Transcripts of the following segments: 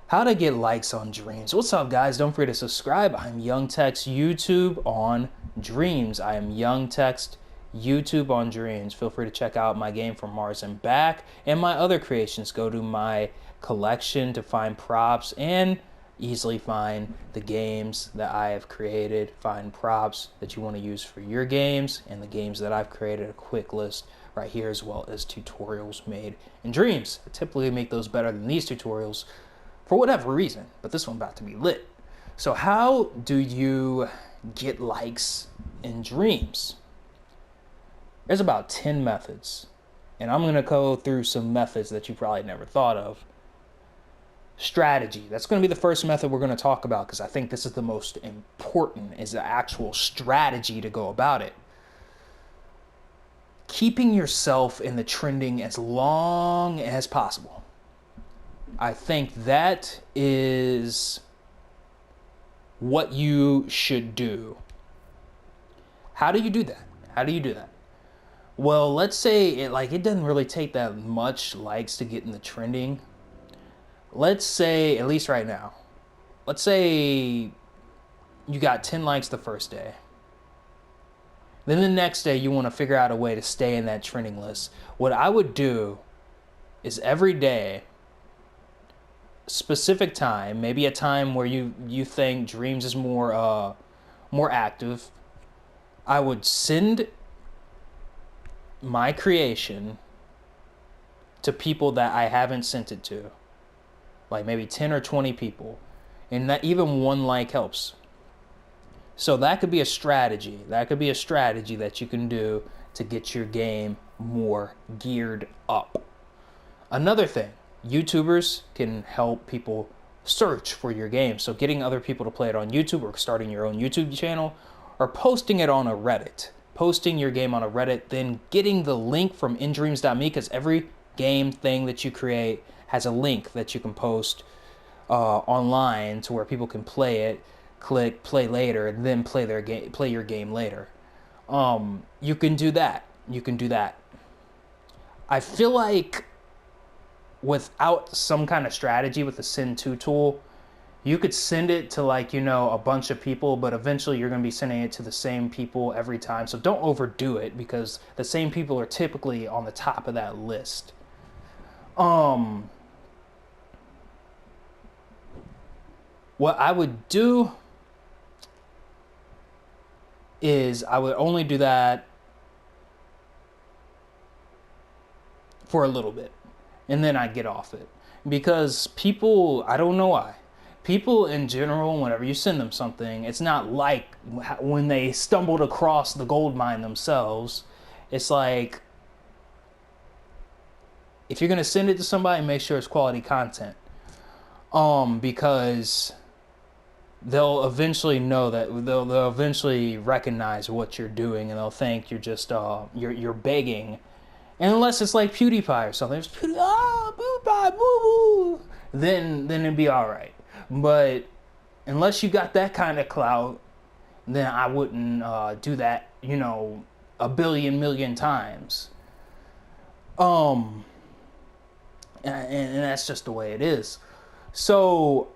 How to get likes on dreams. What's up, guys? Don't forget to subscribe. I'm Young Text YouTube on Dreams. I am Young Text YouTube on Dreams. Feel free to check out my game from Mars and back and my other creations. Go to my collection to find props and easily find the games that I have created. Find props that you want to use for your games and the games that I've created. A quick list right here, as well as tutorials made in Dreams. I typically make those better than these tutorials for whatever reason, but this one's about to be lit. So how do you get likes in Dreams? There's about 10 methods, and I'm gonna go through some methods that you probably never thought of. Strategy, that's gonna be the first method we're gonna talk about, because I think this is the most important, is the actual strategy to go about it. Keeping yourself in the trending as long as possible. I think that is what you should do. How do you do that? How do you do that? Well, let's say it doesn't really take that much likes to get in the trending. Let's say, at least right now, let's say you got 10 likes the first day. Then the next day you want to figure out a way to stay in that trending list. What I would do is every day, specific time, maybe a time where you think Dreams is more active, I would send my creation to people that I haven't sent it to, like maybe 10 or 20 people, and that even one like helps. So that could be a strategy. That could be a strategy that you can do to get your game more geared up. Another thing, YouTubers can help people search for your game. So getting other people to play it on YouTube, or starting your own YouTube channel, or posting it on a Reddit. Posting your game on a Reddit, then getting the link from indreams.me, because every game thing that you create has a link that you can post online to where people can play it, click play later, and then play your game later. You can do that. You can do that. I feel like without some kind of strategy with the send to tool, you could send it to a bunch of people, but eventually you're going to be sending it to the same people every time. So don't overdo it, because the same people are typically on the top of that list. What I would do is I would only do that for a little bit, and then I'd get off it. Because people, I don't know why, people in general, whenever you send them something, it's not like when they stumbled across the gold mine themselves. It's like, if you're going to send it to somebody, make sure it's quality content. Because they'll eventually know that they'll eventually recognize what you're doing, and they'll think you're just you're begging. And unless it's like PewDiePie or something, it's PewDiePie, boo boo, then it'd be all right. But unless you got that kind of clout, then I wouldn't do that, a billion million times. And that's just the way it is. So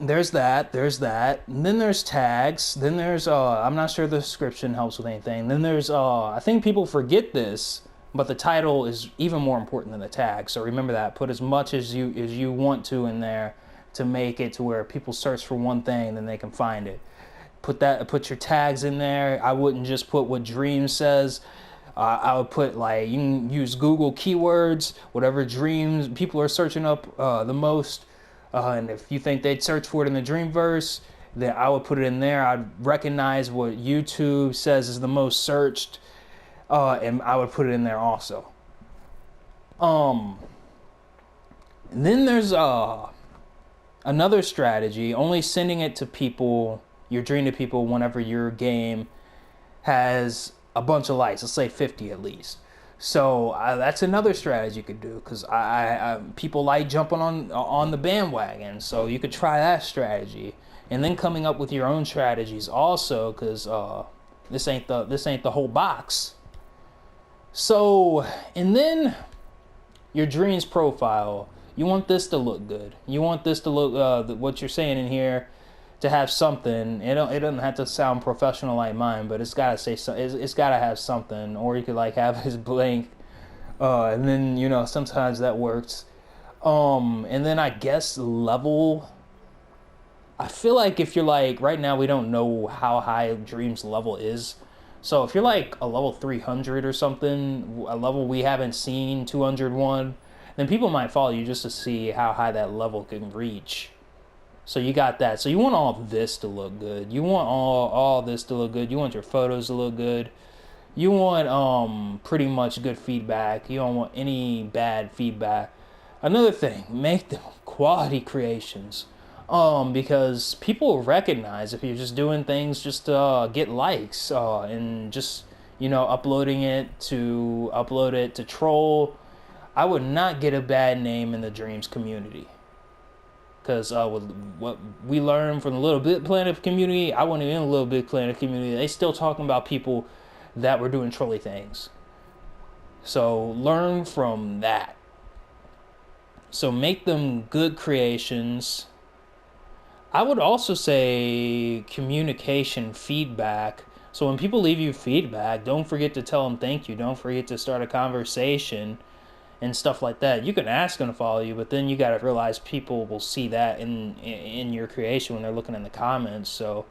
there's that, and then there's tags, then there's I'm not sure the description helps with anything. Then there's I think people forget this, but the title is even more important than the tag. So remember that. Put as much as you want to in there to make it to where people search for one thing, then they can find it. Put your tags in there. I wouldn't just put what Dreams says. I would put, you can use Google keywords, whatever Dreams people are searching up the most. And if you think they'd search for it in the Dreamverse, then I would put it in there. I'd recognize what YouTube says is the most searched, and I would put it in there also. And then there's another strategy, only sending it to people, your dream to people, whenever your game has a bunch of likes, let's say 50 at least. So that's another strategy you could do, because people like jumping on the bandwagon. So you could try that strategy, and then coming up with your own strategies also, because this ain't the whole box. So, and then your Dreams profile. You want this to look good. You want this to look what you're saying in here to have something. It doesn't have to sound professional like mine, but it's gotta say so. It's gotta have something. Or you could like have his blank, and then sometimes that works. And then I guess level. I feel like if you're like right now we don't know how high Dream's level is. So if you're like a level 300 or something, a level we haven't seen, 201, then people might follow you just to see how high that level can reach. So you got that. So you want all this to look good. You want all this to look good. You want your photos to look good. You want pretty much good feedback. You don't want any bad feedback. Another thing, make them quality creations. Because people recognize if you're just doing things just to get likes, and just uploading it to troll. I would not get a bad name in the Dreams community. Because with what we learned from the Little Big Planet community, I wasn't even in the Little Big Planet community. They still talking about people that were doing trolly things. So learn from that. So make them good creations. I would also say communication, feedback. So when people leave you feedback, don't forget to tell them thank you. Don't forget to start a conversation and stuff like that. You can ask them to follow you, but then you got to realize people will see that in your creation when they're looking in the comments. So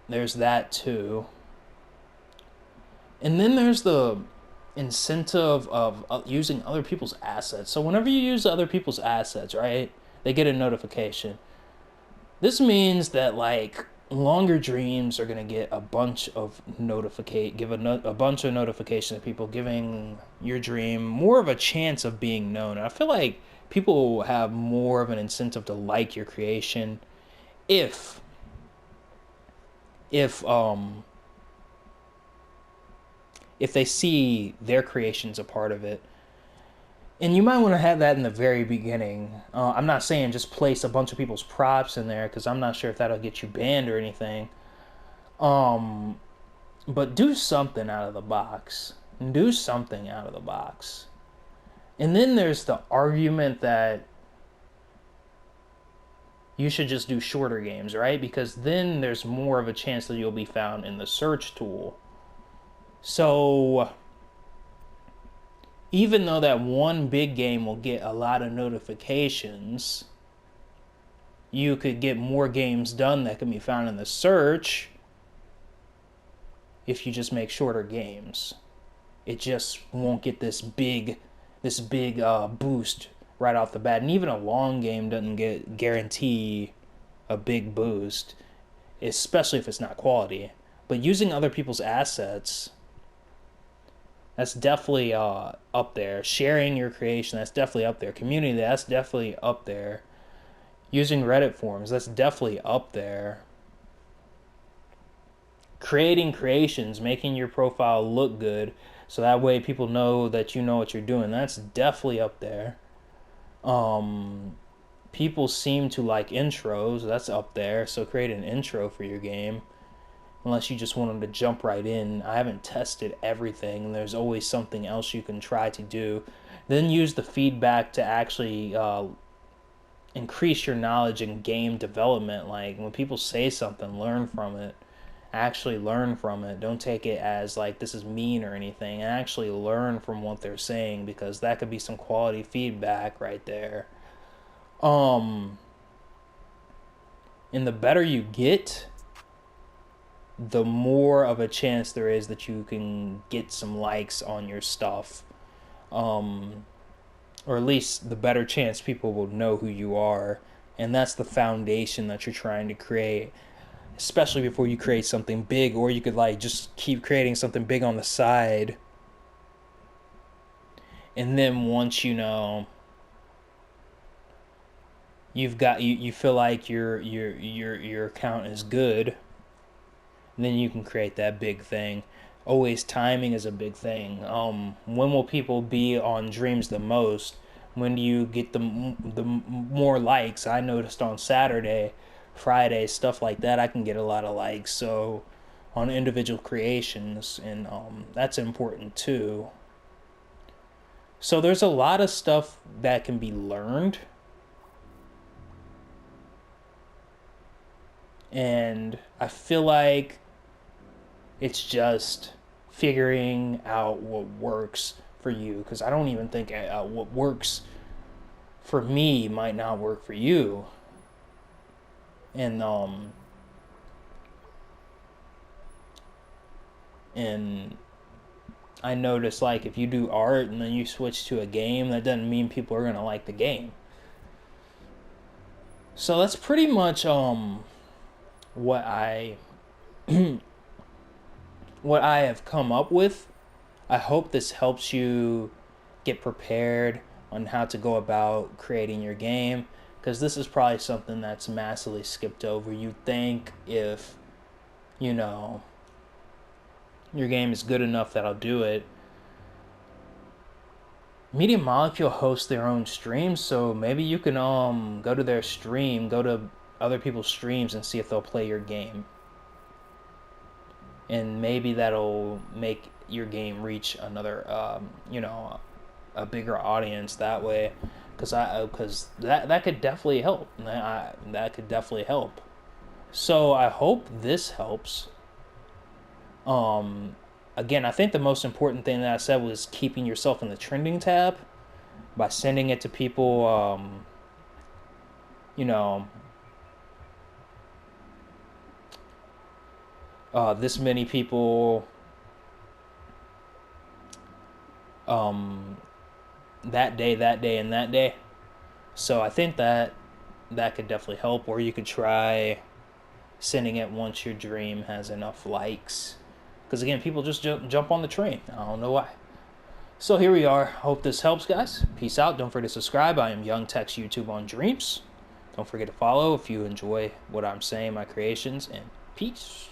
there's that too. And then there's the incentive of using other people's assets. So whenever you use other people's assets, right, they get a notification. This means that like longer dreams are gonna get a bunch of a bunch of notifications to people, giving your dream more of a chance of being known. And I feel like people will have more of an incentive to like your creation if they see their creations a part of it. And you might want to have that in the very beginning. I'm not saying just place a bunch of people's props in there, because I'm not sure if that'll get you banned or anything. But do something out of the box. Do something out of the box. And then there's the argument that you should just do shorter games, right? Because then there's more of a chance that you'll be found in the search tool. So even though that one big game will get a lot of notifications, you could get more games done that can be found in the search if you just make shorter games. It just won't get this big boost right off the bat. And even a long game doesn't guarantee a big boost, especially if it's not quality. But using other people's assets, that's definitely up there. Sharing your creation, that's definitely up there. Community, that's definitely up there. Using Reddit forums, that's definitely up there. Creating creations, making your profile look good, so that way people know that you know what you're doing, that's definitely up there. People seem to like intros, that's up there. So create an intro for your game. Unless you just want them to jump right in. I haven't tested everything. There's always something else you can try to do. Then use the feedback to actually increase your knowledge in game development. Like when people say something, learn from it. Actually learn from it. Don't take it as like this is mean or anything. Actually learn from what they're saying, because that could be some quality feedback right there. And the better you get, the more of a chance there is that you can get some likes on your stuff. Or at least the better chance people will know who you are. And that's the foundation that you're trying to create, especially before you create something big. Or you could like just keep creating something big on the side, and then once you feel like your account is good, then you can create that big thing. Always timing is a big thing. When will people be on Dreams the most? When do you get the more likes? I noticed on Saturday, Friday, stuff like that, I can get a lot of likes. So on individual creations, and that's important too. So there's a lot of stuff that can be learned. And I feel like it's just figuring out what works for you. Because I don't even think what works for me might not work for you. And and I notice, like, if you do art and then you switch to a game, that doesn't mean people are gonna like the game. So that's pretty much what I what I have come up with. I hope this helps you get prepared on how to go about creating your game, because this is probably something that's massively skipped over. You think if, you know, your game is good enough that I'll do it. Media Molecule hosts their own streams, so maybe you can go to their stream, go to other people's streams and see if they'll play your game. And maybe that'll make your game reach another a bigger audience that way, because that could definitely help. That could definitely help. So I hope this helps. Again, I think the most important thing that I said was keeping yourself in the trending tab by sending it to people. You know, this many people. That day, and that day. So I think that could definitely help. Or you could try sending it once your dream has enough likes. Because again, people just jump on the train. I don't know why. So here we are. Hope this helps, guys. Peace out. Don't forget to subscribe. I am Young Tech's YouTube on Dreams. Don't forget to follow if you enjoy what I'm saying, my creations, and peace.